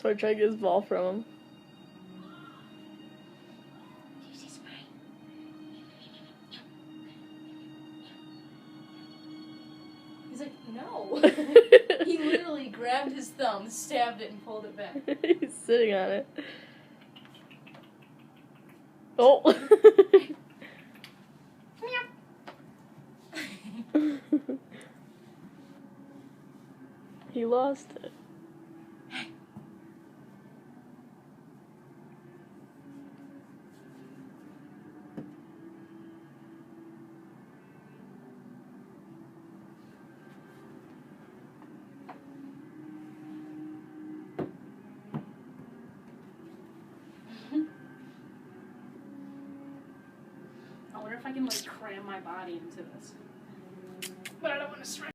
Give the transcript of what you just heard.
So I tried to get his ball from him. He's like, no. He literally grabbed his thumb, stabbed it, and pulled it back. He's sitting on it. Oh! He lost it. I wonder if I can, like, cram my body into this. But I don't want to stretch.